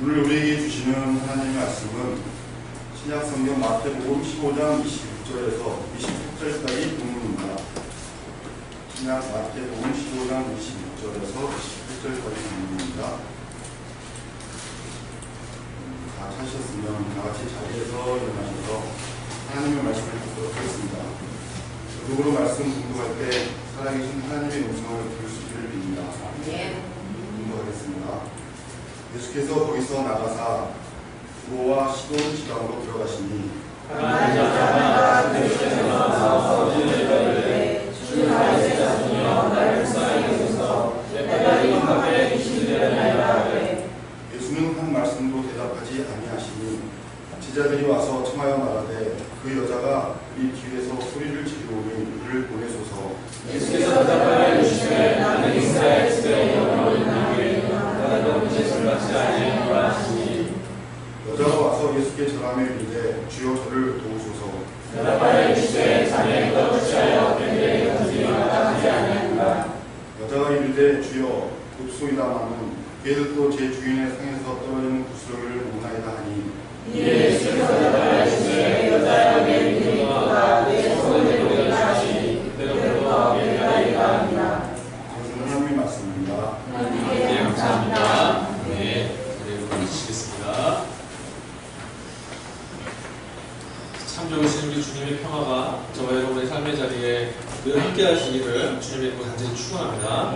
오늘 우리에게 주시는 하나님의 말씀은 신약성경 마태복음 15장 26절에서 27절까지 본문입니다. 신약 마태복음 15장 26절에서 27절까지 본문입니다. 다 찾으셨으면 다 같이 자리에서 일어나셔서 하나님의 말씀을 듣도록 하겠습니다. 누구로 말씀 공부할 때 살아계신 하나님의 음성을 들을 수 있기를 빕니다. 공부하겠습니다. 예수께서 거기서 나가사 두로와 시돈 지방으로 들어가시니 가난한 자가 그리스도께서 사오시는 이들에게 주는 나의 제자들이여 나를 불쌍히 여기소서 내 딸이 밤에 계시리라 하되 예수는 한 말씀도 대답하지 아니하시니 제자들이 와서 청하여 말하되 그 여자가 이 길에서 소리를 지르오니 그를 보내소서. 예수께서 대답하여 이르시되 나는 이스라엘 집에 영원히 있나니 나도 죄를 받지 아니하노라 하시니 여자가 와서 예수께 절하며 이르되 주여 저를 도우소서. 대답하여 이르시되 자네가 어찌하여 그에게 건지를 마땅하지 아니하는가. 여자가 이르되 주여 읍소이다마는 그들도 제 주인의 상에서 떨어지는 구슬을 모나이다 하니 이에 예수께서 대답하여 이르시되 여자여 내 믿음이 크도다 내 소원을 이루리라 하시니 그대로 내게 하리라 합니다. 이것은 하나님의 말씀입니다. 하나님께 감사합니다. 네, 기도로 마치겠습니다. 참 좋으신 우리 주님의 평화가 저와 여러분의 삶의 자리에 늘 함께 하시기를 주님의 이름으로 간절히 축원합니다.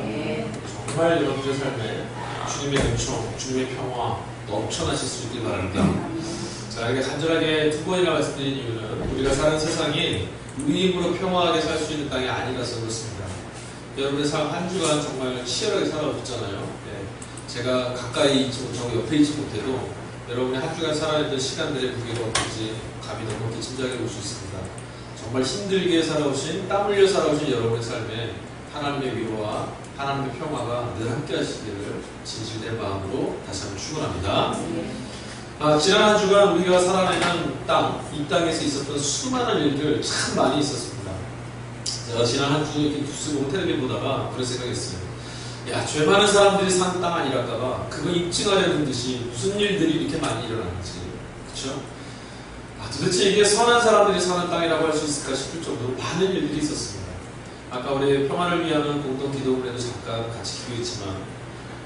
정말 여러분의 삶에 주님의 은총, 주님의 평화 넘쳐나실 수 있길 바랍니다. 자, 이렇게 간절하게 두 번이나 말씀드린 이유는 우리가 사는 세상이 우리 힘으로 평화하게 살 수 있는 땅이 아니라서 그렇습니다. 여러분의 삶 한 주간 정말 치열하게 살아오셨잖아요. 네. 제가 가까이 있지 못하고 옆에 있지 못해도 여러분의 한 주간 살아야 시간들의 무게가 어떤지 감이 너무 짐작해 볼 수 있습니다. 정말 힘들게 살아오신, 땀 흘려 살아오신 여러분의 삶에 하나님의 위로와 하나님의 평화가 늘 함께 하시기를 진실된 마음으로 다시 한번 축원합니다. 지난 한 주간 우리가 살아내는 땅, 이 땅에서 있었던 수많은 일들 참 많이 있었습니다. 제가 지난 한 주 이렇게 뉴스 보고 텔레비전 보다가 그런 생각했어요. 야, 죄 많은 사람들이 사는 땅 아니랄까봐 그거 입증하려는 듯이 무슨 일들이 이렇게 많이 일어나는지, 그렇죠? 도대체 이게 선한 사람들이 사는 땅이라고 할 수 있을까 싶을 정도로 많은 일들이 있었습니다. 아까 우리 평화를 위하는 공동 기도문에도 잠깐 같이 기도했지만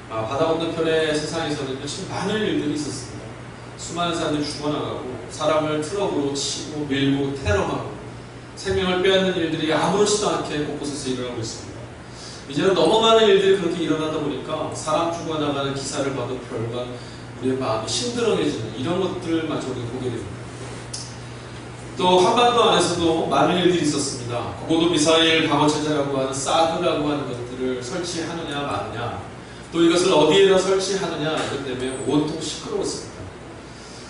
바다 건너편의 세상에서는 참 많은 일들이 있었습니다. 수많은 사람들이 죽어나가고 사람을 트럭으로 치고 밀고 테러하고 생명을 빼앗는 일들이 아무렇지도 않게 곳곳에서 일어나고 있습니다. 이제는 너무 많은 일들이 그렇게 일어나다 보니까 사람 죽어나가는 기사를 봐도 별반 우리의 마음이 심드렁해지는 이런 것들마저 우리가 보게 됩니다. 또 한반도 안에서도 많은 일들이 있었습니다. 고고도 미사일 방어체제라고 하는 사드라고 하는 것들을 설치하느냐 마느냐, 또 이것을 어디에다 설치하느냐, 이것 때문에 온통 시끄러웠습니다.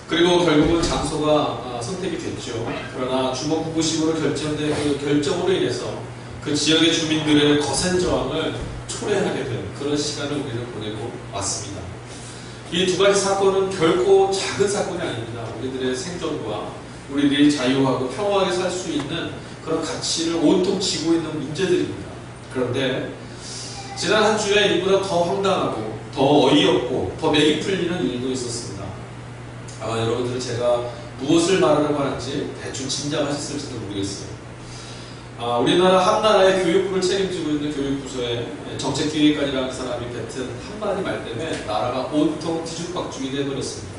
그리고 결국은 장소가 선택이 됐죠. 그러나 주먹구구식으로 결정된 그 결정으로 인해서 그 지역의 주민들의 거센 저항을 초래하게 된 그런 시간을 우리는 보내고 왔습니다. 이 두 가지 사건은 결코 작은 사건이 아닙니다. 우리들의 생존과 우리들이 자유하고 평화하게 살 수 있는 그런 가치를 온통 쥐고 있는 문제들입니다. 그런데 지난 한 주에 이보다 더 황당하고 더 어이없고 더 맥이 풀리는 일도 있었습니다. 아마 여러분들은 제가 무엇을 말하려고 하는지 대충 짐작하셨을지도 모르겠어요. 우리나라 한나라의 교육부를 책임지고 있는 교육부서의 정책기획관이라는 사람이 뱉은 한마디 말 때문에 나라가 온통 뒤죽박죽이 되어버렸습니다.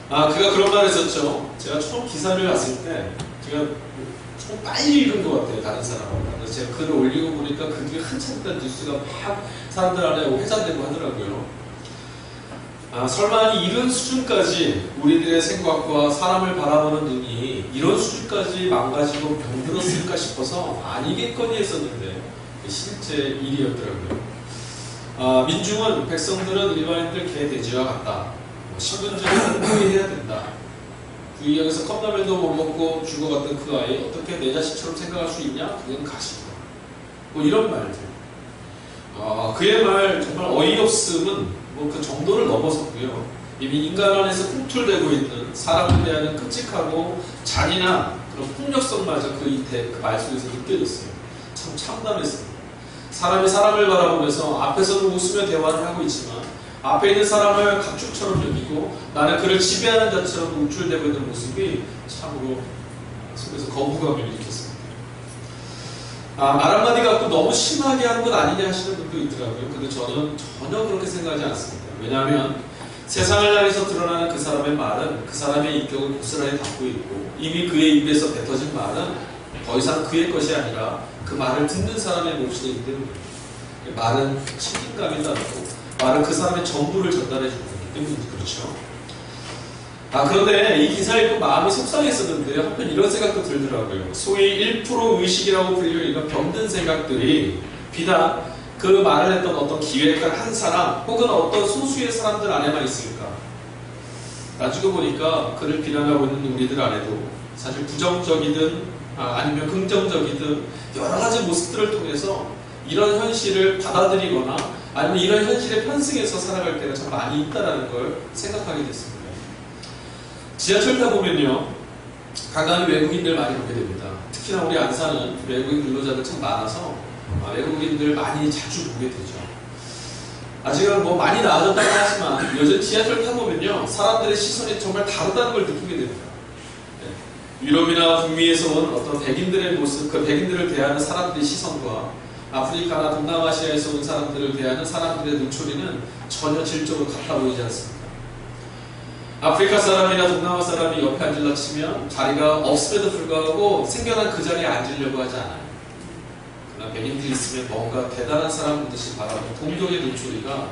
그가 그런 말을 했었죠. 제가 처음 기사를 봤을 때 제가 좀 빨리 읽은 것 같아요, 다른 사람보다. 그래서 제가 글을 올리고 보니까 그게 한참 있던 뉴스가 막 사람들 안에 회자되고 하더라고요. 설마 이런 수준까지 우리들의 생각과 사람을 바라보는 눈이 이런 수준까지 망가지고 병들었을까 싶어서 아니겠거니 했었는데 실제 일이었더라고요. 민중은, 백성들은 일반인들 개돼지와 같다. 신분증을 포기해야 된다. 구이역에서 컵라면도 못 먹고 죽어갔던 그 아이 어떻게 내 자식처럼 생각할 수 있냐? 그건 가식이다. 뭐 이런 말들. 그의 말 정말 어이없음은 뭐 그 정도를 넘어섰고요. 이미 인간 안에서 꿈틀대고 있는 사람을 대하는 끔찍하고 잔인한 그런 폭력성마저 그 말 속에서 느껴졌어요. 참 참담했습니다. 사람이 사람을 바라보면서 앞에서는 웃으며 대화를 하고 있지만 앞에 있는 사람을 가축처럼 여기고 나는 그를 지배하는 자처럼 우쭐대고 있는 모습이 참으로 속에서 거부감을 일으켰습니다. 말 한마디 갖고 너무 심하게 하는 건 아니냐 하시는 분도 있더라고요. 근데 저는 전혀 그렇게 생각하지 않습니다. 왜냐하면 세상을 향해서 드러나는 그 사람의 말은 그 사람의 인격을 고스란히 담고 있고 이미 그의 입에서 뱉어진 말은 더 이상 그의 것이 아니라 그 말을 듣는 사람의 몫이기 때문에 말은 책임감이 다르고 말은 그 사람의 전부를 전달해 주는 거기 때문에 그렇죠. 그런데 이 기사 읽고 마음이 속상했었는데 한편 이런 생각도 들더라고요. 소위 1% 의식이라고 불리는 이런 병든 생각들이 비단 그 말을 했던 어떤 기획한 한 사람 혹은 어떤 소수의 사람들 안에만 있을까? 나중에 보니까 그를 비난하고 있는 우리들 안에도 사실 부정적이든 아니면 긍정적이든 여러 가지 모습들을 통해서 이런 현실을 받아들이거나 아니면 이런 현실에 편승해서 살아갈 때가 참 많이 있다는 걸 생각하게 됐습니다. 지하철 타보면요 간간히 외국인들 많이 보게 됩니다. 특히나 우리 안산은 외국인 근로자들 참 많아서 외국인들 많이 자주 보게 되죠. 아직은 뭐 많이 나아졌다고 하지만 요즘 지하철 타보면요 사람들의 시선이 정말 다르다는 걸 느끼게 됩니다. 유럽이나 북미에서 온 어떤 백인들의 모습, 그 백인들을 대하는 사람들의 시선과 아프리카나 동남아시아에서 온 사람들을 대하는 사람들의 눈초리는 전혀 질적으로 같아 보이지 않습니다. 아프리카 사람이나 동남아 사람이 옆에 앉으려 치면 자리가 없음에도 불구하고 생겨난 그 자리에 앉으려고 하지 않아요. 그러나 백인들이 있으면 뭔가 대단한 사람 듯이 바라보는 동경의 눈초리가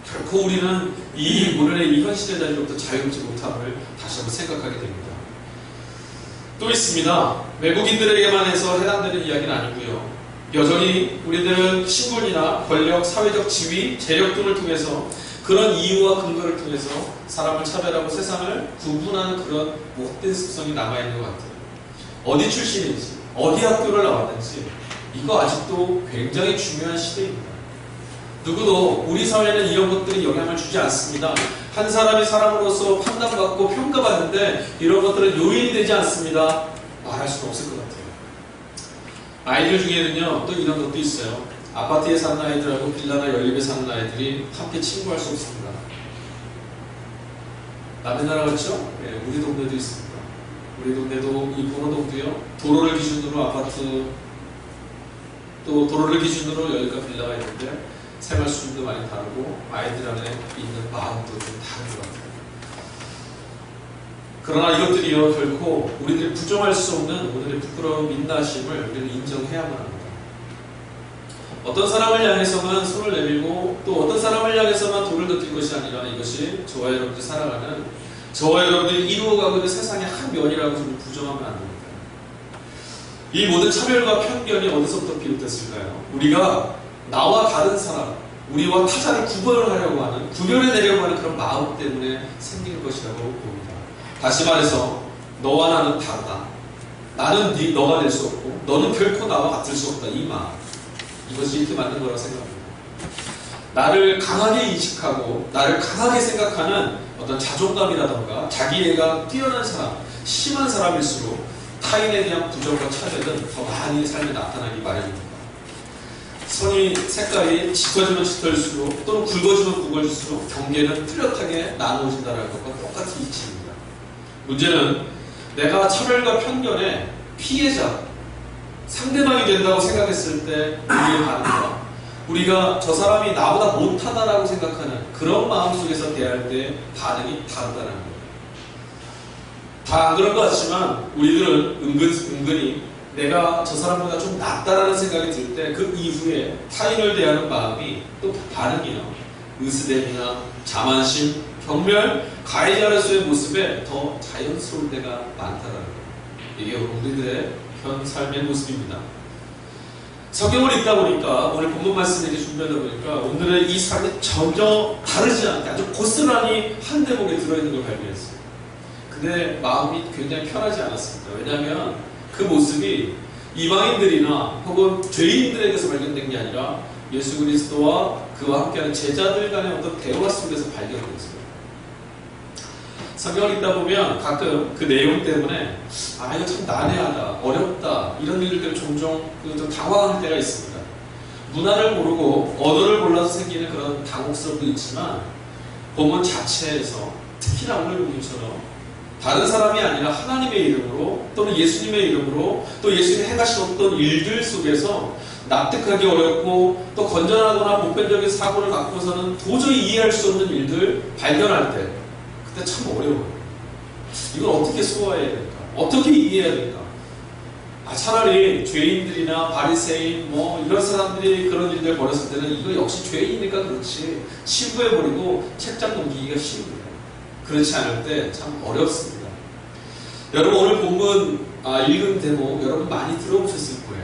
결코 우리는 이 오늘의 이 현실의 자리로부터 자유롭지 못함을 다시 한번 생각하게 됩니다. 또 있습니다. 외국인들에게만 해서 해당되는 이야기는 아니고요. 여전히 우리들은 신분이나 권력, 사회적 지위, 재력 등을 통해서 그런 이유와 근거를 통해서 사람을 차별하고 세상을 구분하는 그런 못된 습성이 남아있는 것 같아요. 어디 출신인지, 어디 학교를 나왔는지 이거 아직도 굉장히 중요한 시대입니다. 누구도 우리 사회는 이런 것들이 영향을 주지 않습니다. 한 사람이 사람으로서 판단받고 평가받는데 이런 것들은 요인이 되지 않습니다. 말할 수는 없을 것 같아요. 아이들 중에는요 또 이런 것도 있어요. 아파트에 사는 아이들하고 빌라나 연립에 사는 아이들이 함께 친구할 수 없습니다. 남의 나라 같죠? 네, 우리 동네도 있습니다. 우리 동네도 이 보로동도요 도로를 기준으로 아파트 또 도로를 기준으로 연립과 빌라가 있는데 생활 수준도 많이 다르고 아이들 안에 있는 마음도 좀 다른 것 같아요. 그러나 이것들이요 결코 우리들이 부정할 수 없는 오늘의 부끄러운 민낯임을 우리는 인정해야만 합니다. 어떤 사람을 향해서만 손을 내밀고 또 어떤 사람을 향해서만 돌을 던질 것이 아니라 이것이 저와 여러분들이 살아가는 저와 여러분들이 이루어가고 있는 세상의 한 면이라고 좀 부정하면 안 됩니다. 이 모든 차별과 편견이 어디서부터 비롯됐을까요? 우리가 나와 다른 사람, 우리와 타자를 구분을 하려고 하는, 구별해내려고 하는 그런 마음 때문에 생긴 것이라고 봅니다. 다시 말해서 너와 나는 다르다. 나는 너가 될 수 없고 너는 결코 나와 같을 수 없다. 이 마음. 이것이 이렇게 맞는 거라고 생각합니다. 나를 강하게 인식하고 나를 강하게 생각하는 어떤 자존감이라던가 자기애가 뛰어난 사람, 심한 사람일수록 타인에 대한 부정과 차별은 더 많이 삶에 나타나기 마련입니다. 선이 색깔이 짙어지면 짙을수록 또는 굵어지면 굵어질수록 경계는 뚜렷하게 나누어진다는 것과 똑같이 이치입니다. 문제는 내가 차별과 편견의 피해자, 상대방이 된다고 생각했을 때 우리의 반응과 우리가 저 사람이 나보다 못하다라고 생각하는 그런 마음속에서 대할 때 반응이 다르다는 거예요. 다 안 그런 것 같지만 우리들은 은근히 내가 저 사람보다 좀 낫다라는 생각이 들 때 그 이후에 타인을 대하는 마음이 또 반응이나 으스댐이나 자만심, 경멸, 가해자로서의 모습에 더 자연스러울 때가 많다라는 거예요. 이게 우리들의 현 삶의 모습입니다. 성경을 읽다 보니까 오늘 본문 말씀 이렇게 준비하다 보니까 오늘의 이 삶이 전혀 다르지 않게 아주 고스란히 한 대목에 들어있는 걸 발견했어요. 근데 마음이 굉장히 편하지 않았습니다. 왜냐하면 그 모습이 이방인들이나 혹은 죄인들에게서 발견된 게 아니라 예수 그리스도와 그와 함께하는 제자들 간의 어떤 대화 속에서 발견됐어요. 성경을 읽다 보면 가끔 그 내용 때문에 이거 참 난해하다, 어렵다 이런 일들 종종 좀 당황할 때가 있습니다. 문화를 모르고 언어를 몰라서 생기는 그런 당혹스럽도 있지만 본문 자체에서 특히나 오늘 본문처럼 다른 사람이 아니라 하나님의 이름으로 또는 예수님의 이름으로 또 예수님이 행하신 어떤 일들 속에서 납득하기 어렵고 또 건전하거나 보편적인 사고를 갖고서는 도저히 이해할 수 없는 일들 발견할 때 그때 참 어려워요. 이걸 어떻게 소화해야 될까? 어떻게 이해해야 될까? 차라리 죄인들이나 바리새인 뭐 이런 사람들이 그런 일들 벌였을 때는 이거 역시 죄인이니까 그렇지 치부해버리고 책장 넘기기가 쉬운 거예요. 그렇지 않을 때 참 어렵습니다. 여러분 오늘 본문 읽은 대목 여러분 많이 들어보셨을 거예요.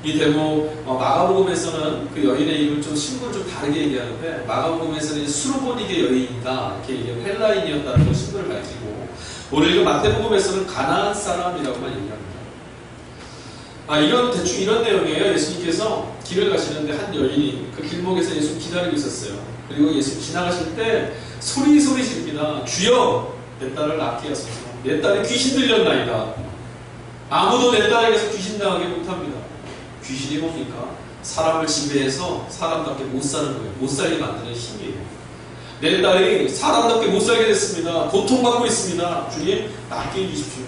이 대목 마가복음에서는 그 여인의 이름을 좀 신분을 좀 다르게 얘기하는데 마가복음에서는 수르보니게 여인이다 이렇게 얘기하고 헬라인이었다는 걸 신분을 가지고 오늘 읽은 마태복음에서는 가나안 사람이라고만 얘기합니다. 대충 이런 내용이에요. 예수님께서 길을 가시는데 한 여인이 그 길목에서 예수 기다리고 있었어요. 그리고 예수 지나가실 때 소리 지릅니다. 주여 내 딸을 낫게 하소서. 내 딸이 귀신 들렸나이다. 아무도 내 딸에게서 귀신 당하게 못합니다. 귀신이 뭡니까? 사람을 지배해서 사람답게 못 사는 거예요. 못 살게 만드는 힘이에요. 내 딸이 사람답게 못 살게 됐습니다. 고통받고 있습니다. 주님 낫게 해주십시오.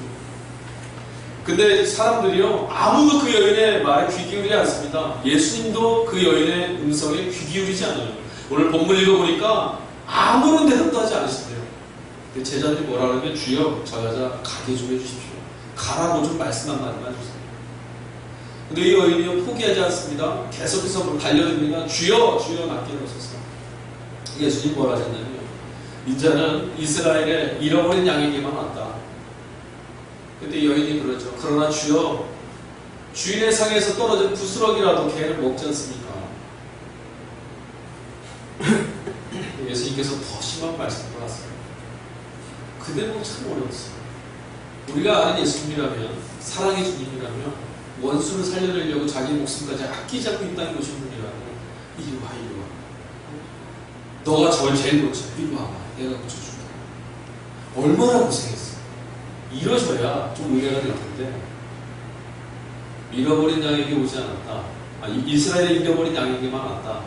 근데 사람들이요 아무도 그 여인의 말에 귀 기울이지 않습니다. 예수님도 그 여인의 음성에 귀 기울이지 않아요. 오늘 본문 읽어보니까 아무런 대답도 하지 않으신대요. 제자들이 뭐라 그러면 주여 저 여자 가게 좀 해주십시오. 가라고 좀 말씀 한마디만 해주세요. 근데 이 여인이요 포기하지 않습니다. 계속해서 달려듭니다. 주여 낫게 해주소서. 예수님 뭐라 하셨냐면 인자는 이스라엘에 잃어버린 양에게만 왔다. 근데 이 여인이 그러죠. 그러나 주여 주인의 상에서 떨어진 부스러기라도 개를 먹지 않습니까? 예수님께서 더 심한 말씀을 하세요. 그 대목 참 어려웠어요. 우리가 아는 예수님이라면 사랑의 주님이라면 원수를 살려내려고 자기 목숨까지 아끼지 않고 이 땅에 오신 분이라면 이리 와. 너가 저를 제일 고쳐. 이리 와봐. 내가 고쳐줄게. 얼마나 고생했어. 이러셔야 좀 의뢰가 될 텐데 잃어버린 양에게 오지 않았다. 이스라엘에 잃어버린 양에게만 왔다.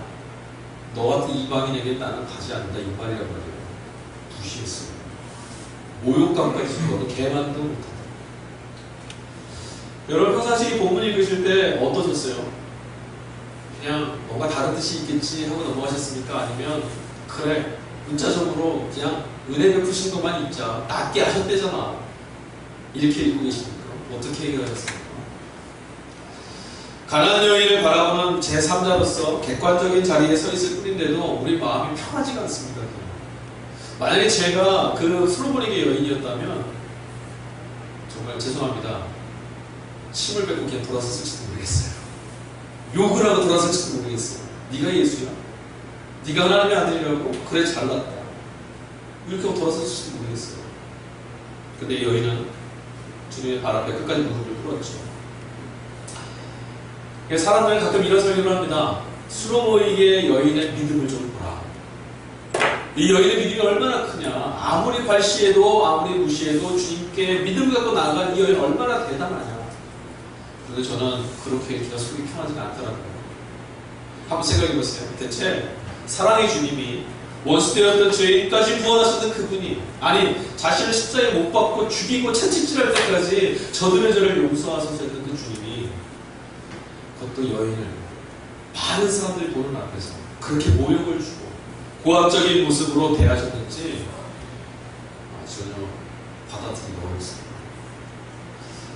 너 같은 이방인에게 나는 가지 않는다. 이 말이란 말이에요. 무시했어요. 모욕감까지 주고도 개만도 못한다. 여러분 평상시 본문 읽으실 때 어떠셨어요? 그냥 뭔가 다른 뜻이 있겠지 하고 넘어가셨습니까? 아니면 그래 문자적으로 그냥 은혜 베푸신 것만 읽자. 낫게 하셨대잖아. 이렇게 읽고 계십니까? 어떻게 해결하셨습니까? 가나안 여인을 바라보는 제3자로서 객관적인 자리에 서 있을 뿐인데도 우리 마음이 편하지가 않습니다. 만약에 제가 그 솔로몬에게 여인이었다면 정말 죄송합니다. 침을 뱉고 그냥 돌아섰을지도 모르겠어요. 욕을 하고 돌아섰을지도 모르겠어요. 네가 예수야? 네가 하나님의 아들이라고? 그래 잘났다. 이렇게 하고 돌아섰을지도 모르겠어요. 근데 이 여인은 주님의 발 앞에 끝까지 무릎을 꿇었죠. 사람들은 가끔 이런 설교를 합니다. 수로보이게 여인의 믿음을 좀 보라. 이 여인의 믿음이 얼마나 크냐. 아무리 발시해도 아무리 무시해도 주님께 믿음을 갖고 나아간 이 여인 얼마나 대단하냐. 그런데 저는 그렇게 얘기가 속이 편하지가 않더라고요. 한번 생각해보세요. 대체 사랑의 주님이 원수되었던 죄인까지 구원하셨던 그분이 아니 자신을 십자가에 못 박고 죽이고 채찍질할 때까지 저들의 죄를 용서하셔서 했던 그 주님이 그것도 여인을 많은 사람들이 보는 앞에서 그렇게 모욕을 주고 고압적인 모습으로 대하셨는지 전혀 받아들이기 어렵습니다.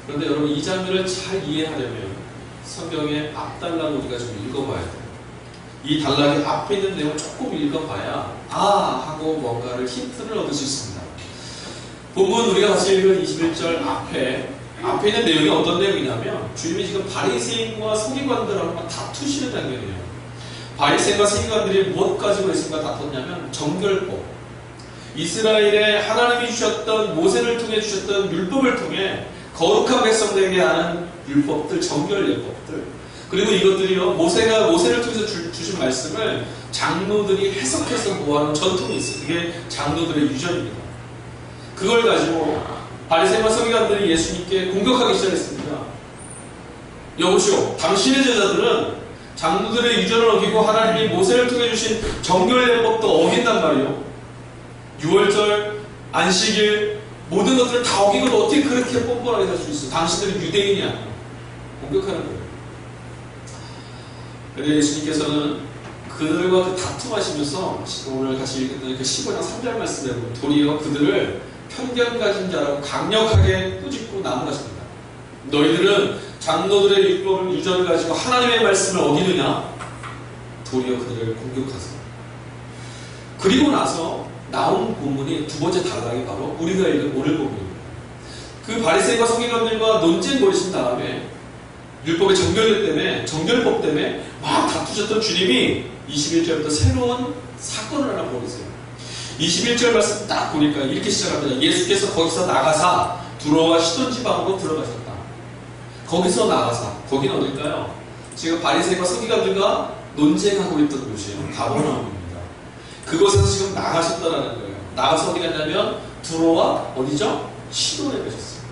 그런데 여러분 이 장면을 잘 이해하려면 성경의 앞단락을 우리가 좀 읽어봐야 돼요. 이 단락의 앞에 있는 내용을 조금 읽어봐야 하고 뭔가를 힌트를 얻을 수 있습니다. 본문 우리가 같이 읽은 21절 앞에 있는 내용이 어떤 내용이냐면 주님이 지금 바리새인과 서기관들하고 막 다투시는 장면이에요. 바리새인과 서기관들이 무엇 가지고 있습니까? 다퉜냐면 정결법. 이스라엘에 하나님이 주셨던 모세를 통해 주셨던 율법을 통해 거룩한 백성들에게 하는 율법들, 정결 예법들. 그리고 이것들이요 모세를 통해서 주신 말씀을 장로들이 해석해서 모아놓은 전통이 있어요. 그게 장로들의 유전입니다. 그걸 가지고 바리새인과 서기관들이 예수님께 공격하기 시작했습니다. 여보시오, 당신의 제자들은 장로들의 유전을 어기고 하나님이 모세를 통해 주신 정결례법도 어긴단 말이에요. 유월절, 안식일 모든 것들을 다 어기고 어떻게 그렇게 뻔뻔하게 살 수 있어? 당신들은 유대인이야. 공격하는 거예요. 그런데 예수님께서는 그들과 그 다툼하시면서 오늘 같이 읽었던 그 15장 3절 말씀에 보면 도리어 그들을 편견 가진 자라고 강력하게 꾸짖고 나무라십니다. 너희들은 장로들의 율법을 유전을 가지고 하나님의 말씀을 어기느냐? 도리어 그들을 공격하세요. 그리고 나서 나온 본문이 두 번째 단락이 바로 우리가 읽은 오늘 본문입니다. 그 바리새인과 서기관들과 논쟁 벌이신 다음에 율법의 정결법 때문에 막 다투셨던 주님이 21절부터 새로운 사건을 하나 벌이세요. 21절 말씀 딱 보니까 이렇게 시작합니다. 예수께서 거기서 나가사 두로와 시돈 지방으로 들어가셨다. 거기서 나가사, 거기는 어딜까요? 지금 바리새인과 서기관들과 논쟁하고 있던 곳이에요. 가버나움입니다. 그곳에서 지금 나가셨다라는 거예요. 나가서 어디 갔냐면 두로와 어디죠? 시돈에 가셨어요.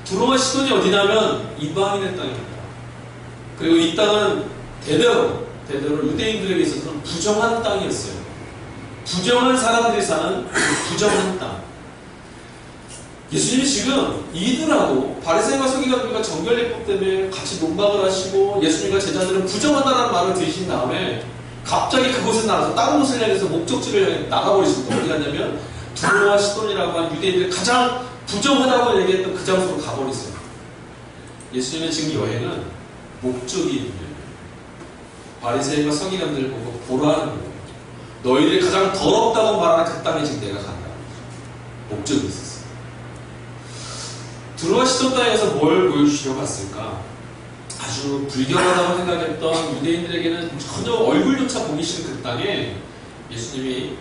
두로와 시돈이 어디냐면 이방인의 땅입니다. 그리고 이 땅은 대대로 유대인들에게 있어서는 부정한 땅이었어요. 부정한 사람들이 사는 부정한 땅. 예수님이 지금 이들하고 바리새인과 서기관들과 정결례법 때문에 같이 논박을 하시고 예수님과 제자들은 부정하다는 말을 들으신 다음에 갑자기 그곳에 나가서 다른 곳을 향해서 목적지를 향해 나가버리십니다. 어디 갔냐면 두로와 시돈이라고 하는 유대인들이 가장 부정하다고 얘기했던 그 장소로 가버리세요. 예수님의 지금 여행은 목적이 있는 거예요. 바리새인과 서기관들을 보고 보라는 거예요. 너희들이 가장 더럽다고 말하는 그 땅에 지금 내가 간다. 목적이 있었어요. 두로와 시돈 땅에 가서 뭘 보여주시려고 갔을까? 아주 불경하다고 생각했던 유대인들에게는 전혀 얼굴조차 보기 싫은 그 땅에 예수님이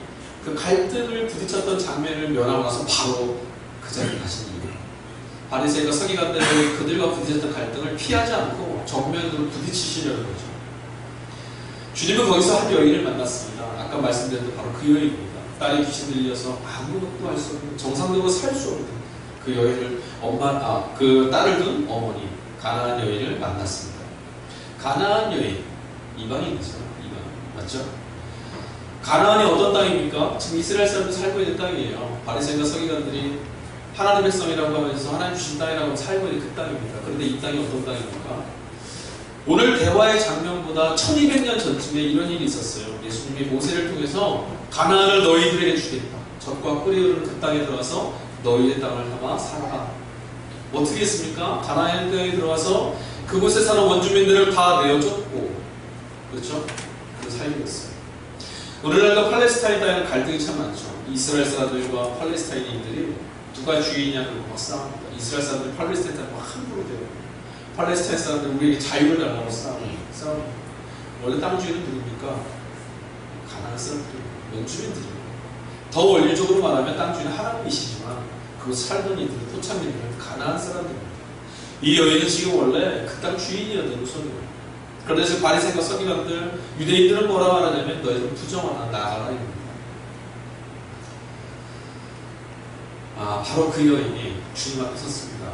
그 갈등을 부딪혔던 장면을 면하고 나서 바로 그 자리에 가신 이유. 바리새인과 서기관들은 그들과 부딪혔던 갈등을 피하지 않고 정면으로 부딪히시려는 거죠. 주님은 거기서 한 여인을 만났습니다. 아까 말씀드렸던 바로 그 여인입니다. 딸이 귀신 들려서 아무것도 할 수 없는, 정상적으로 살 수 없는 그 여인을 그 딸을 둔 어머니 가나안 여인을 만났습니다. 가나안 여인, 이방인이죠. 이방 맞죠? 가나안이 어떤 땅입니까? 지금 이스라엘 사람들이 살고 있는 땅이에요. 바리새인과 서기관들이 하나님의 백성이라고 하면서 하나님 주신 땅이라고 살고 있는 그 땅입니다. 그런데 이 땅이 어떤 땅입니까? 오늘 대화의 장면보다 1200년 전쯤에 이런 일이 있었어요. 예수님이 모세를 통해서 가나안을 너희들에게 주겠다. 젖과 꿀이 흐르는 그 땅에 들어가서 너희의 땅을 삼아 살아라. 어떻게 했습니까? 가나안 땅에 들어가서 그곳에 사는 원주민들을 다 내어줬고, 그렇죠? 그래서 살게 됐어요. 오늘날도 팔레스타인 땅에는 갈등이 참 많죠. 이스라엘 사람들과 팔레스타인인들이 누가 주인이냐 그러고 막 싸웁니다. 이스라엘 사람들이 팔레스타인 땅에 막 함부로 돼요. 팔레스타인 사람들 우리에게 자유를 달라고 싸웁니다. 원래 땅 주인은 누굽니까? 가나안 사람들이에요. 원주민들이에요. 더 원리적으로 말하면 땅 주인은 하나님이시지만 그곳 살던 이들은 토착민들은 가나안 사람들입니다. 이 여인은 지금 원래 그 땅 주인이었던 소리예요. 그런데 지금 바리새인과 서기관들, 유대인들은 뭐라 말하냐면 너희들은 부정하나 나가라 입니다. 바로 그 여인이 주님 앞에 섰습니다.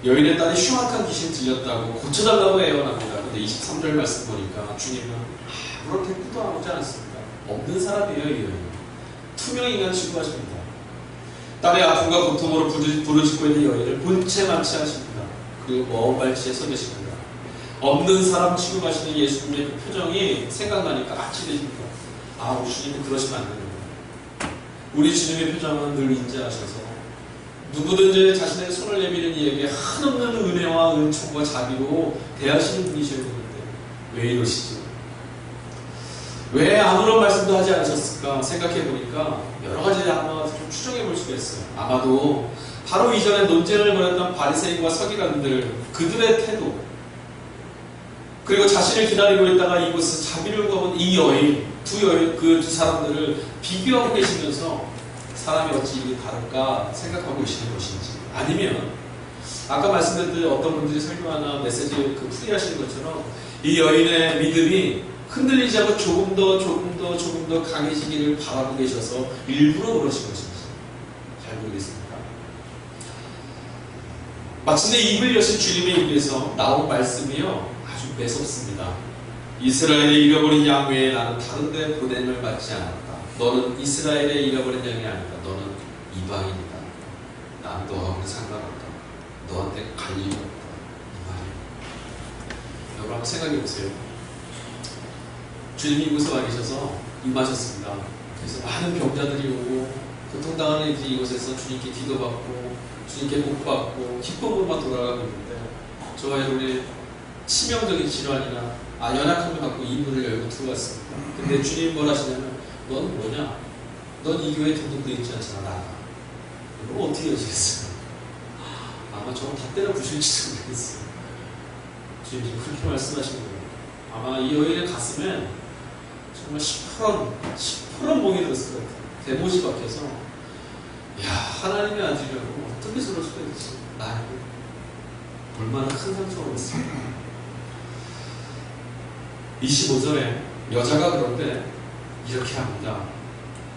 여인의 딸이 흉악한 귀신 들렸다고 고쳐달라고 애원합니다. 근데 23절 말씀 보니까 주님은 아무런 대꾸도 하지 않았습니다. 없는 사람이에요, 이 여인. 투명 인간 취급하십니다. 딸의 아픔과 고통으로 부르짖고 있는 여인을 본체만치 하십니다. 그리고 먼 발치에 서 계십니다. 없는 사람 취급하시는 예수님의 그 표정이 생각나니까 아찔해집니다. 우리 주님은 그러시면 안 됩니다. 우리 주님의 표정은 늘 인자하셔서 누구든지 자신의 손을 내미는 이에게 한없는 은혜와 은총과 자비로 대하시는 분이셔야 되는데 왜 이러시죠? 왜 아무런 말씀도 하지 않으셨을까 생각해보니까 여러 가지 아마 좀 추정해볼 수가 있어요. 아마도 바로 이전에 논쟁을 벌였던 바리새인과 서기관들, 그들의 태도, 그리고 자신을 기다리고 있다가 이곳에서 자비를 구하는 이 여인, 그 두 사람들을 비교하고 계시면서 사람이 어찌 이게 다를까 생각하고 계시는 것인지, 아니면 아까 말씀드렸던 어떤 분들이 설교하나 메시지 그 풀이하시는 것처럼 이 여인의 믿음이 흔들리지 않고 조금 더 강해지기를 바라고 계셔서 일부러 그러신 것인지 잘 모르겠습니다. 마침내 입을 여신 주님의 입에서 나온 말씀이요, 아주 아주 매섭습니다. 이스라엘의 잃어버린 양 외에 나는 다른 데 보냄을 받지 않았다. 너는 이스라엘의 잃어버린 양이 아니다. 너는 이방인이다. 난 너하고는 상관없다. 너한테 갈 일이 없다. 이 말이에요. 여러분 한번 생각해 보세요. 주님이 이곳에 와 계셔서 임하셨습니다. 그래서 많은 병자들이 오고 고통당하는 이들이 이곳에서 주님께 기도받고 주님께 복받고 기쁨으로만 돌아가고 있는데 저와 여러분의 치명적인 질환이나 연약함을 갖고 이 문을 열고 들어왔습니다. 근데 주님 뭘 하시냐면 넌 뭐냐? 넌 이 교회에 등록되어 있지 않잖아. 나가. 그럼 어떻게 하시겠어요? 아마 저는 다 때려 부실지도 모르겠어요. 주님 지금 그렇게 말씀하시는 거예요. 아마 이 여인의 가슴에 정말 시퍼런 몽이 들었을 것 같아요. 대못이 박혀서 야, 하나님의 아들이라고 어떻게 저럴 수가 있지? 나에게 얼마나 큰 상처가 있습니까? 25절에 여자가 그런데 이렇게 합니다.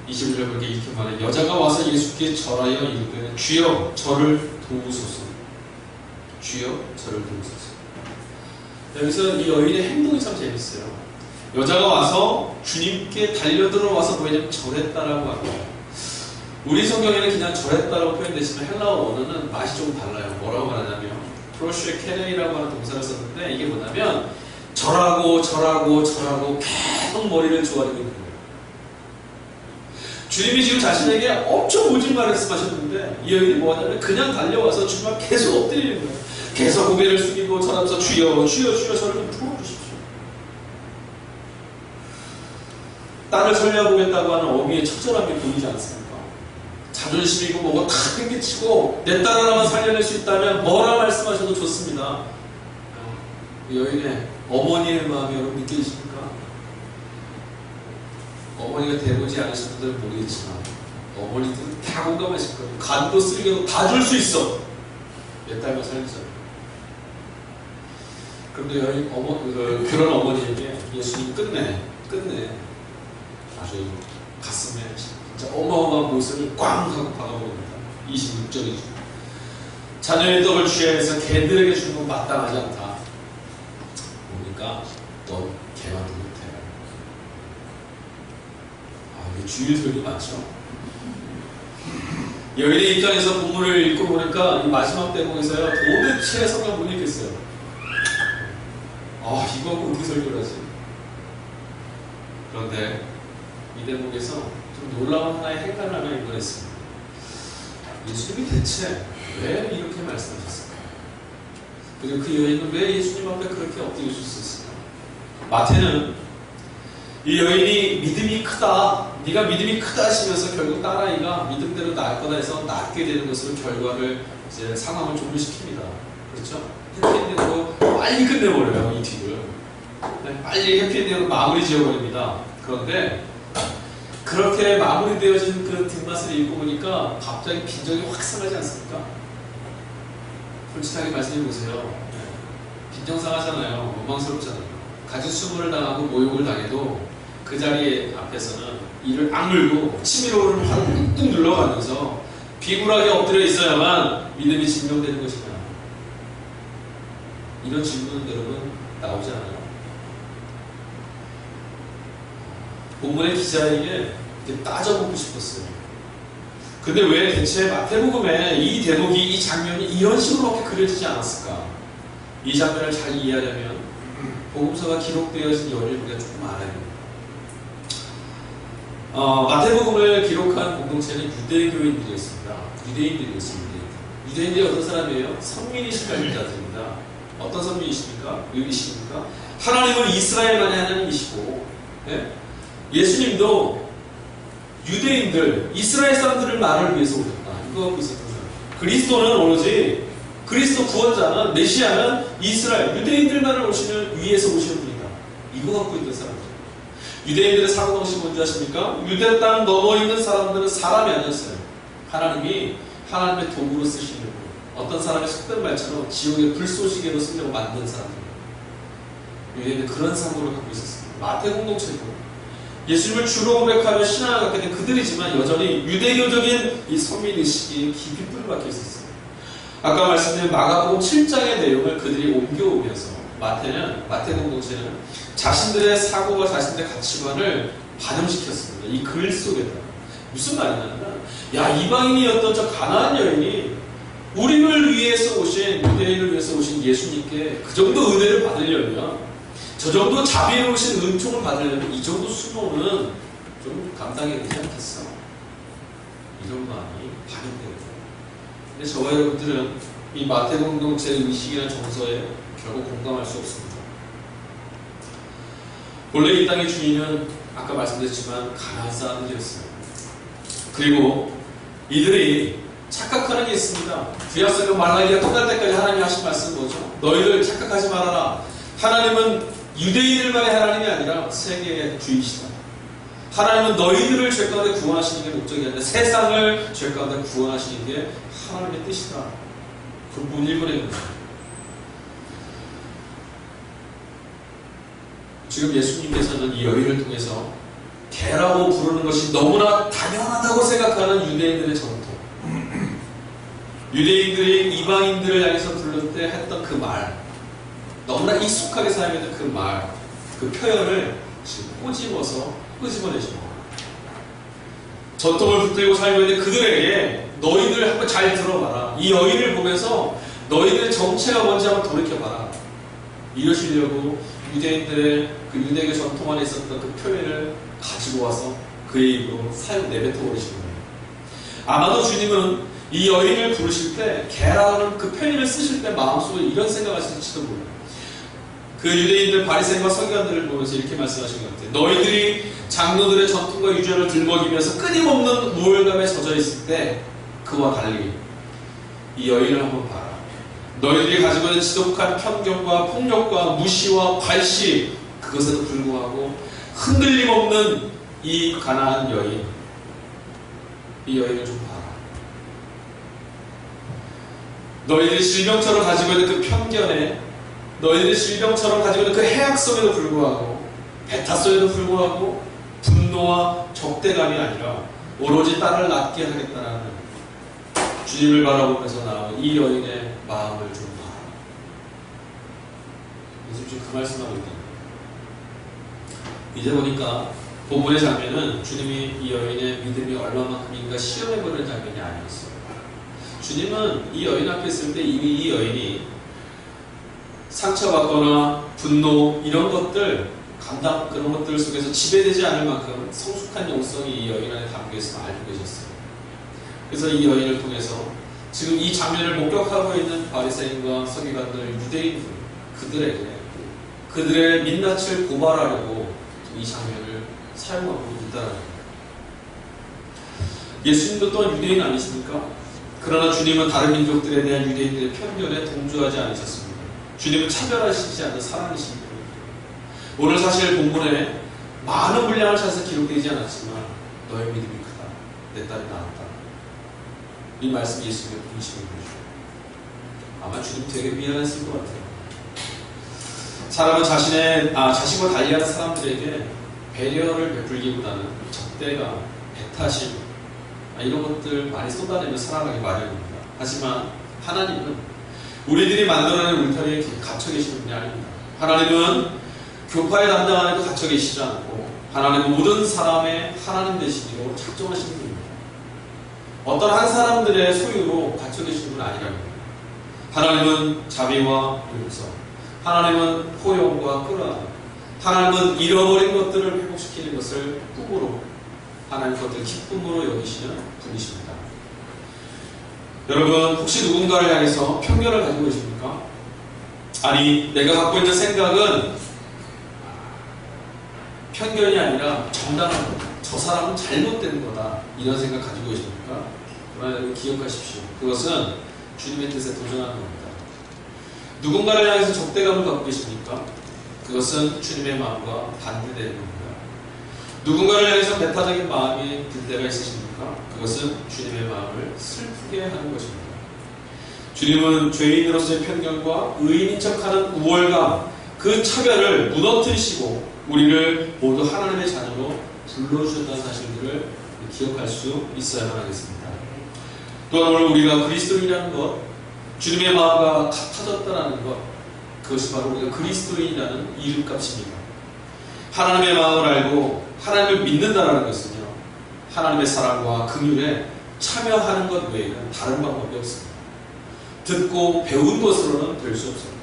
21절 그렇게 이렇게 말해. 여자가 와서 예수께 절하여 이르되 주여 저를 도우소서. 주여 저를 도우소서. 여기서 이 여인의 행동이 참 재밌어요. 여자가 와서 주님께 달려들어와서 뭐냐면 절했다라고 합니다. 우리 성경에는 그냥 절했다라고 표현되지만 헬라어 원어는 맛이 좀 달라요. 뭐라고 말하냐면 프로슈에 케레이라고 하는 동사를 썼는데 이게 뭐냐면 절하고 계속 머리를 조아리고 있는 거예요. 주님이 지금 자신에게 엄청 모진 말씀하셨는데 이 여인이 뭐하냐면 그냥 달려와서 주님 앞에 계속 엎드리는 거예요. 계속 고개를 숙이고 절하면서 주여 저를 좀 도와주십시오. 딸을 살려보겠다고 하는 어미의 처절함이 보이지 않습니까? 자존심이고 뭐고 다 팽개치고 내 딸 하나만 살려낼 수 있다면 뭐라 말씀하셔도 좋습니다. 여인의 어머니의 마음이 여러분 느껴지십니까? 어머니가 돼보지 않으신 분들은 모르겠지만 어머니들은 다 공감하실 거예요. 간도 쓰레기도 다 줄 수 있어. 내 딸만 살리자. 그런데 여인 그런 어머니에게 예수님 끝내 아주 가슴에 진짜 어마어마한 모습을 꽝 하고 박아버립니다. 26절이죠. 자녀의 떡을 취하여서 개들에게 주는 건 마땅하지 않다. 뭡니까? 넌 개만도 못해. 이게 주일설이 맞죠? 여인의 입장에서 본문을 읽고 보니까 이 마지막 대목에서요 도대체 성경 못 읽겠어요. 이거 어떻게 설교를 하지? 그런데 이 대목에서 좀 놀라운 하나의 행간을 하나 읽어냈습니다. 예수님이 대체 왜 이렇게 말씀하셨을까요? 그리고 그 여인은 왜 예수님 앞에 그렇게 엎드려 주셨을까? 마태는 이 여인이 믿음이 크다, 네가 믿음이 크다 하시면서 결국 딸아이가 믿음대로 낳을 거다 해서 낳게 되는 것으로 결과를 이제 상황을 종료시킵니다. 그렇죠? 해피엔딩으로 빨리 끝내버려요, 이 뒤를. 빨리 해피엔딩으로 마무리 지어버립니다. 그런데 그렇게 마무리되어진 그 뒷맛을 읽고 보니까 갑자기 빈정이 확 상하지 않습니까? 솔직하게 말씀해보세요. 빈정 상하잖아요. 원망스럽잖아요. 가진 수모를 당하고 모욕을 당해도 그 자리 앞에서는 이를 악물고 치밀어오를 팔을 꾹꾹 눌러가면서 비굴하게 엎드려 있어야만 믿음이 증명되는 것이냐. 이런 질문은 여러분 나오지 않아요? 본문의 기자에게 따져보고 싶었어요. 근데 왜 대체 마태복음에 이 대목이, 이 장면이 이런 식으로밖에 그려지지 않았을까? 이 장면을 잘 이해하려면 복음서가 기록되어진 연일 우리가 조금 알아야 됩니다. 마태복음을 기록한 공동체는 유대교인들이었습니다. 유대인들이었습니다. 유대인들이 어떤 사람이에요? 선민이신 자들입니다. 어떤 선민이십니까? 의이십니까? 하나님은 이스라엘만의 하나님이시고, 예수님도 유대인들, 이스라엘 사람들을 나를 위해서 오셨다. 이거 갖고 있었던 사람. 그리스도는 오로지, 그리스도 구원자는, 메시아는 이스라엘, 유대인들만을 위해서 오시는 분이다. 이거 갖고 있던 사람들. 유대인들의 사고방식이 뭔지 아십니까? 유대 땅 넘어 있는 사람들은 사람이 아니었어요. 하나님이 하나님의 도구로 쓰시려고, 어떤 사람의 속된 말처럼 지옥의 불쏘시개로 쓰려고 만든 사람들. 유대인들 그런 사고를 갖고 있었습니다. 마태 공동체도 예수님을 주로 고백하며 신앙을 갖게 된 그들이지만 여전히 유대교적인 이 선민의식이 깊이 뿌리박혀 있었어요. 아까 말씀드린 마가복음 7장의 내용을 그들이 옮겨오면서 마태 공동체는 자신들의 사고와 자신들의 가치관을 반영시켰습니다. 이 글 속에다. 무슨 말이냐면, 야, 이방인이었던 저 가나안 여인이 우리를 위해서 오신, 유대인을 위해서 오신 예수님께 그 정도 은혜를 받으려면, 저 정도 자비로우신 은총을 받으려면 이 정도 수모는 좀 감당해야 되지 않겠어? 이런 마음이 반영되고. 근데 저와 여러분들은 이 마태 공동체의 의식이나 정서에 결국 공감할 수 없습니다. 본래 이 땅의 주인은 아까 말씀드렸지만 가나안 사람들이었어요. 그리고 이들이 착각하는 게 있습니다. 구약성경 말라기가 끝날 때까지 하나님이 하신 말씀은 뭐죠? 너희들 착각하지 말아라. 하나님은 유대인들만의 하나님이 아니라 세계의 주이시다. 하나님은 너희들을 죄 가운데 구원하시는 게 목적이 아니라 세상을 죄 가운데 구원하시는 게 하나님의 뜻이다. 그 문 1번에 거죠. 지금 예수님께서는 이 여인을 통해서 개라고 부르는 것이 너무나 당연하다고 생각하는 유대인들의 전통, 유대인들이 이방인들을 향해서 부를 때 했던 그 말, 너무나 익숙하게 사용했던 그 말, 그 표현을 지금 꼬집어서 끄집어내신 거예요. 전통을 붙들고 살고 있는 그들에게 너희들 한번 잘 들어봐라. 이 여인을 보면서 너희들의 정체가 뭔지 한번 돌이켜봐라. 이러시려고 유대인들의 그 유대교 전통 안에 있었던 그 표현을 가지고 와서 그의 입으로 내뱉어 버리신 거예요. 아마도 주님은 이 여인을 부르실 때 개라는 그 표현을 쓰실 때 마음속에 이런 생각하실지도 몰라요. 그 유대인들 바리새인과 서기관들을 보면서 이렇게 말씀하신 것 같아요. 너희들이 장로들의 전통과 유전을 들먹이면서 끊임없는 우월감에 젖어 있을 때 그와 달리 이 여인을 한번 봐라. 너희들이 가지고 있는 지독한 편견과 폭력과 무시와 발시, 그것에도 불구하고 흔들림 없는 이 가나안 여인, 이 여인을 좀 봐라. 너희들이 질병처럼 가지고 있는 그 편견에, 너희들이 질병처럼 가지고 있는 그 해악성에도 불구하고, 배타성에도 불구하고 분노와 적대감이 아니라 오로지 딸을 낳게 하겠다라는 주님을 바라보면서 나온 이 여인의 마음을 좀 봐라. 요즘 지금 그 말씀하고 있다. 이제 보니까 본문의 장면은 주님이 이 여인의 믿음이 얼마만큼인가 시험해보는 장면이 아니었어요. 주님은 이 여인 앞에 있을 때 이미 이 여인이 상처받거나 분노 이런 것들 그런 것들 속에서 지배되지 않을 만큼 성숙한 영성이 이 여인 안에 담겨있음을 알고 계셨어요. 그래서 이 여인을 통해서 지금 이 장면을 목격하고 있는 바리새인과 서기관들, 유대인들, 그들의 민낯을 고발하려고 이 장면을 사용하고 있다는 거예요. 예수님도 또한 유대인 아니십니까? 그러나 주님은 다른 민족들에 대한 유대인들의 편견에 동조하지 않으셨습니다. 주님은 차별하시지 않는 사랑이신 분입니다. 오늘 사실 본문에 많은 분량을 찾아서 기록되지 않았지만 너의 믿음이 크다. 내 딸이 나았다. 이 말씀이 예수님의 분심인 거죠. 아마 주님 되게 미안했을 것 같아요. 사람은 자신과 달리하는 사람들에게 배려를 베풀기보다는 적대감, 배타심 이런 것들 많이 쏟아내며 살아가기 마련입니다. 하지만 하나님은 우리들이 만들어낸 울타리에 갇혀 계시는 분이 아닙니다. 하나님은 교파에 담당 안에도 갇혀 계시지 않고 하나님은 모든 사람의 하나님 되시기로 작정하시는 분입니다. 어떤 한 사람들의 소유로 갇혀 계시는 분은 아니랍니다. 하나님은 자비와 용서, 하나님은 포용과 끌어안음, 하나님은 잃어버린 것들을 회복시키는 것을 꿈으로, 하나님 것들 기쁨으로 여기시는 분이십니다. 여러분, 혹시 누군가를 향해서 편견을 가지고 계십니까? 아니, 내가 갖고 있는 생각은 편견이 아니라 정당한 거다. 저 사람은 잘못된 거다. 이런 생각 가지고 계십니까? 그러나 기억하십시오. 그것은 주님의 뜻에 도전하는 겁니다. 누군가를 향해서 적대감을 갖고 계십니까? 그것은 주님의 마음과 반대되는 겁니다. 누군가를 향해서 배타적인 마음이 들 때가 있으십니까? 그것은 주님의 마음을 슬프게 하는 것입니다. 주님은 죄인으로서의 편견과 의인인 척하는 우월감, 그 차별을 무너뜨리시고 우리를 모두 하나님의 자녀로 불러주셨다는 사실들을 기억할 수 있어야만 하겠습니다. 또한 오늘 우리가 그리스도인이라는 것, 주님의 마음과 같아졌다는 것, 그것이 바로 우리가 그리스도인이라는 이름값입니다. 하나님의 마음을 알고 하나님을 믿는다는 것은요, 하나님의 사랑과 긍휼에 참여하는 것 외에는 다른 방법이 없습니다. 듣고 배운 것으로는 될 수 없습니다.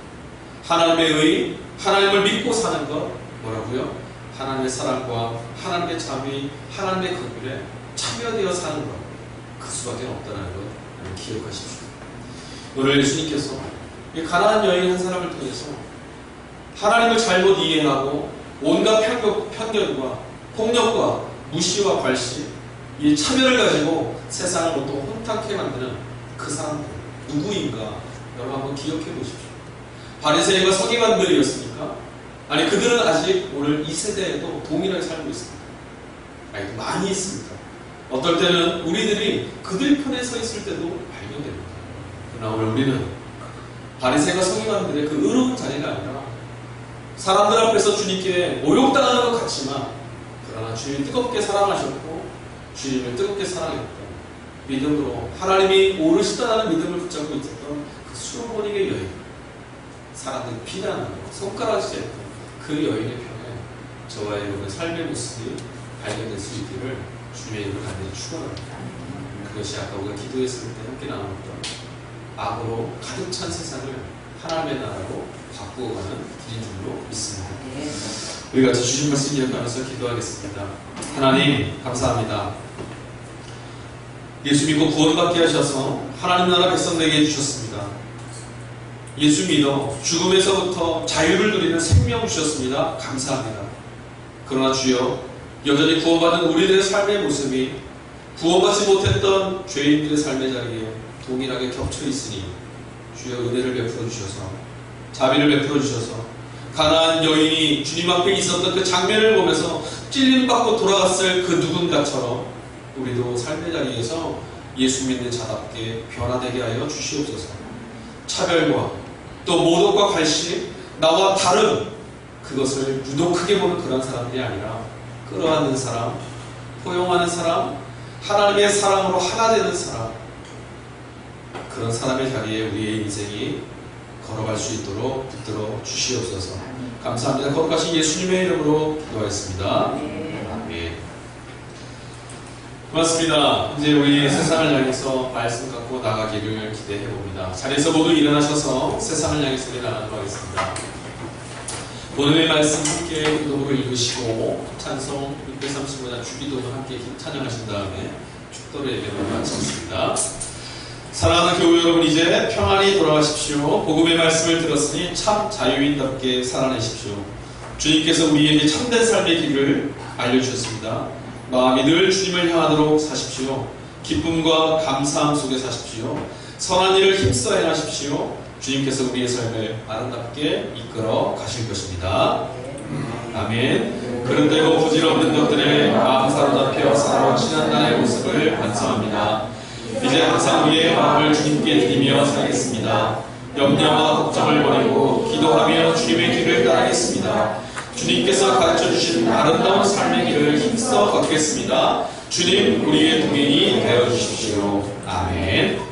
하나님의 의, 하나님을 믿고 사는 것, 뭐라고요? 하나님의 사랑과 하나님의 자비, 하나님의 긍휼에 참여되어 사는 것, 그 수밖에 없다는 것 기억하십시오. 오늘 예수님께서 이 가난한 여인 한 사람을 통해서 하나님을 잘못 이해하고 온갖 편견과 폭력과 무시와 괄시, 이 차별을 가지고 세상을 보통 혼탁하게 만드는 그 사람들 누구인가 여러분 한번 기억해 보십시오. 바리새인과 서기관들이었습니까? 아니 그들은 아직 오늘 이 세대에도 동일하게 살고 있습니다. 아니 많이 있습니다. 어떨 때는 우리들이 그들 편에 서 있을 때도 발견됩니다. 그러나 오늘 우리는 바리새인과 서기관들의 그 의로운 자리가 아니라 사람들 앞에서 주님께 모욕당하는 것 같지만 그러나 주님을 뜨겁게 사랑하셨고 주님을 뜨겁게 사랑했던 믿음으로 하나님이 오르시다라는 믿음을 붙잡고 있었던 그 수로보닉의 여인, 사람들이 비난하고 손가락질 했던 그 여인의 편에 저와 여러분의 삶의 모습이 발견될 수 있기를 주님의 이름을 간절히 축원합니다. 그것이 아까 우리가 기도했을 때 함께 나눴던 악으로 가득 찬 세상을 하나님의 나라로 바꾸어가는 길인 줄로 믿습니다. 우리 같이 주신 말씀 기억하면서 기도하겠습니다. 하나님 감사합니다. 예수 믿고 구원받게 하셔서 하나님 나라 백성 되게 해주셨습니다. 예수 믿어 죽음에서부터 자유를 누리는 생명 주셨습니다. 감사합니다. 그러나 주여 여전히 구원받은 우리들의 삶의 모습이 구원받지 못했던 죄인들의 삶의 자리에 동일하게 겹쳐 있으니 주여 은혜를 베풀어 주셔서 자비를 베풀어 주셔서 가난한 여인이 주님 앞에 있었던 그 장면을 보면서 찔림받고 돌아갔을 그 누군가처럼 우리도 삶의 자리에서 예수 믿는 자답게 변화되게 하여 주시옵소서. 차별과 또 모독과 괄시, 나와 다른 그것을 유독 크게 보는 그런 사람들이 아니라 끌어안는 사람, 포용하는 사람, 하나님의 사랑으로 하나 되는 사람, 그런 사람의 자리에 우리의 인생이 걸어갈 수 있도록 붙들어 주시옵소서. 감사합니다. 거룩하신 예수님의 이름으로 기도하였습니다. 아멘. 고맙습니다. 이제 우리 세상을 향해서 말씀 갖고 나가기를 기대해 봅니다. 자리에서 모두 일어나셔서 세상을 향해서 나가도록 하겠습니다. 오늘의 말씀 함께 기도를 읽으시고 찬송 635장 주기도를 함께 찬양하신 다음에 축도의 예배를 마치겠습니다. 사랑하는 교우 여러분, 이제 평안히 돌아가십시오. 복음의 말씀을 들었으니 참 자유인답게 살아내십시오. 주님께서 우리에게 참된 삶의 길을 알려주셨습니다. 마음이 늘 주님을 향하도록 사십시오. 기쁨과 감사함 속에 사십시오. 선한 일을 힘써 행하십시오. 주님께서 우리의 삶을 아름답게 이끌어 가실 것입니다. 아멘. 그런데고 부질없는 것들에 마음 사로잡혀 살아온 지난날의 모습을 반성합니다. 이제 항상 우리의 마음을 주님께 드리며 살겠습니다. 염려와 걱정을 버리고 기도하며 주님의 길을 따르겠습니다. 주님께서 가르쳐주신 아름다운 삶의 길을 힘써 걷겠습니다. 주님, 우리의 동행이 되어주십시오. 아멘.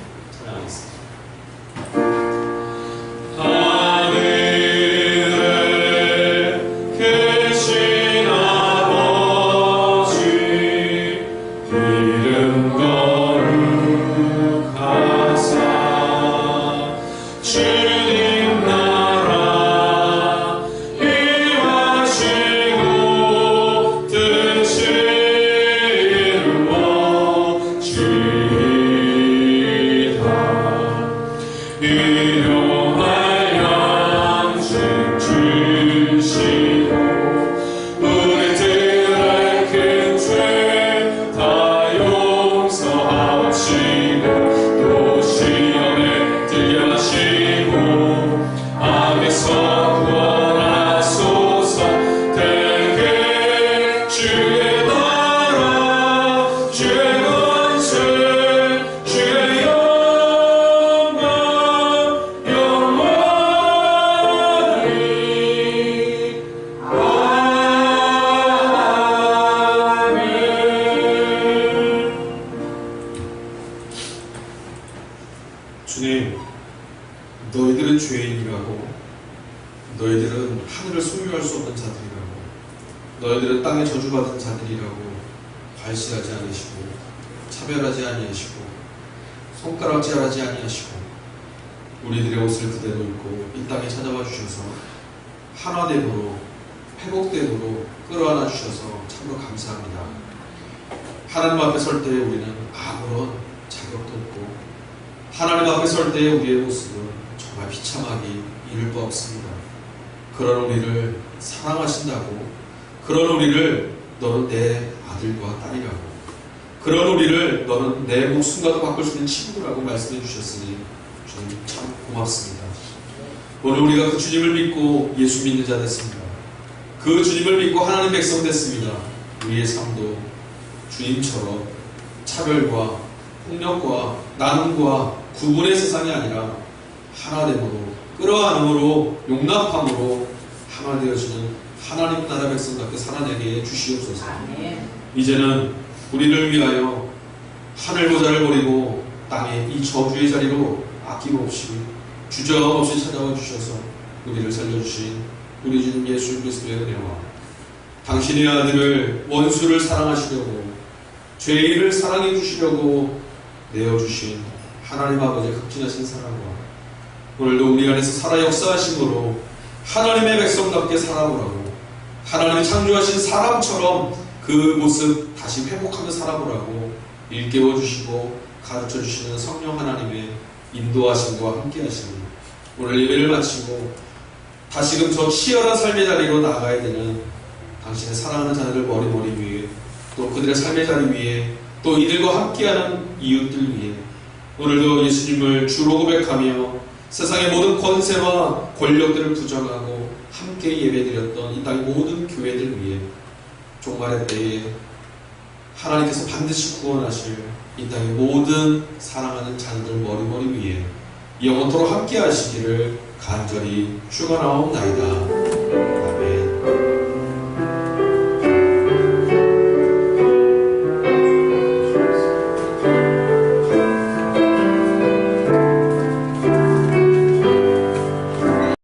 주님, 너희들은 죄인이라고 너희들은 하늘을 소유할 수 없는 자들이라고, 너희들은 땅에 저주받은 자들이라고 과시하지 아니하시고 차별하지 아니하시고 손가락질하지 아니하시고 우리들의 옷을 그대로 입고 이 땅에 찾아와 주셔서 하나됨으로 회복됨으로 끌어안아 주셔서 참으로 감사합니다. 하나님 앞에 설 때에 우리는 아무런 자격도 없고 하나님 앞에 설 때에 우리의 모습은 정말 비참하기 이를 바 없습니다. 그런 우리를 사랑하신다고, 그런 우리를 너는 내 아들과 딸이라고, 그런 우리를 너는 내 목숨과도 바꿀 수 있는 친구라고 말씀해 주셨으니 주님 참 고맙습니다. 오늘 우리가 그 주님을 믿고 예수 믿는 자 됐습니다. 그 주님을 믿고 하나님 백성 됐습니다. 우리의 삶도 주님처럼 차별과 폭력과 나눔과 구분의 세상이 아니라 하나됨으로 끌어안음으로 용납함으로 하나 되어지는 하나님 나라 백성답게 살아내게 주시옵소서. 이제는 우리를 위하여 하늘 보좌를 버리고 땅의 이 저주의 자리로 아낌없이 주저없이 찾아와 주셔서 우리를 살려주신 우리 주님 예수 그리스도의 은혜와 당신의 아들을 원수를 사랑하시려고 죄인을 사랑해 주시려고 내어주신 하나님 아버지의 극진하신 사랑과 오늘도 우리 안에서 살아 역사하심으로 하나님의 백성답게 살아보라고, 하나님이 창조하신 사람처럼 그 모습 다시 회복하며 살아보라고 일깨워 주시고 가르쳐 주시는 성령 하나님의 인도하심과 함께하심을 오늘 예배를 마치고 다시금 저 치열한 삶의 자리로 나아가야 되는 당신의 사랑하는 자들을 머리 위에, 또 그들의 삶의 자리 위에, 또 이들과 함께하는 이웃들 위에 오늘도 예수님을 주로 고백하며 세상의 모든 권세와 권력들을 부정하고 함께 예배드렸던 이 땅의 모든 교회들 위에 종말의 때에 하나님께서 반드시 구원하실 이 땅의 모든 사랑하는 자녀들 머리 위에 영원토록 함께 하시기를 간절히 축원하옵나이다.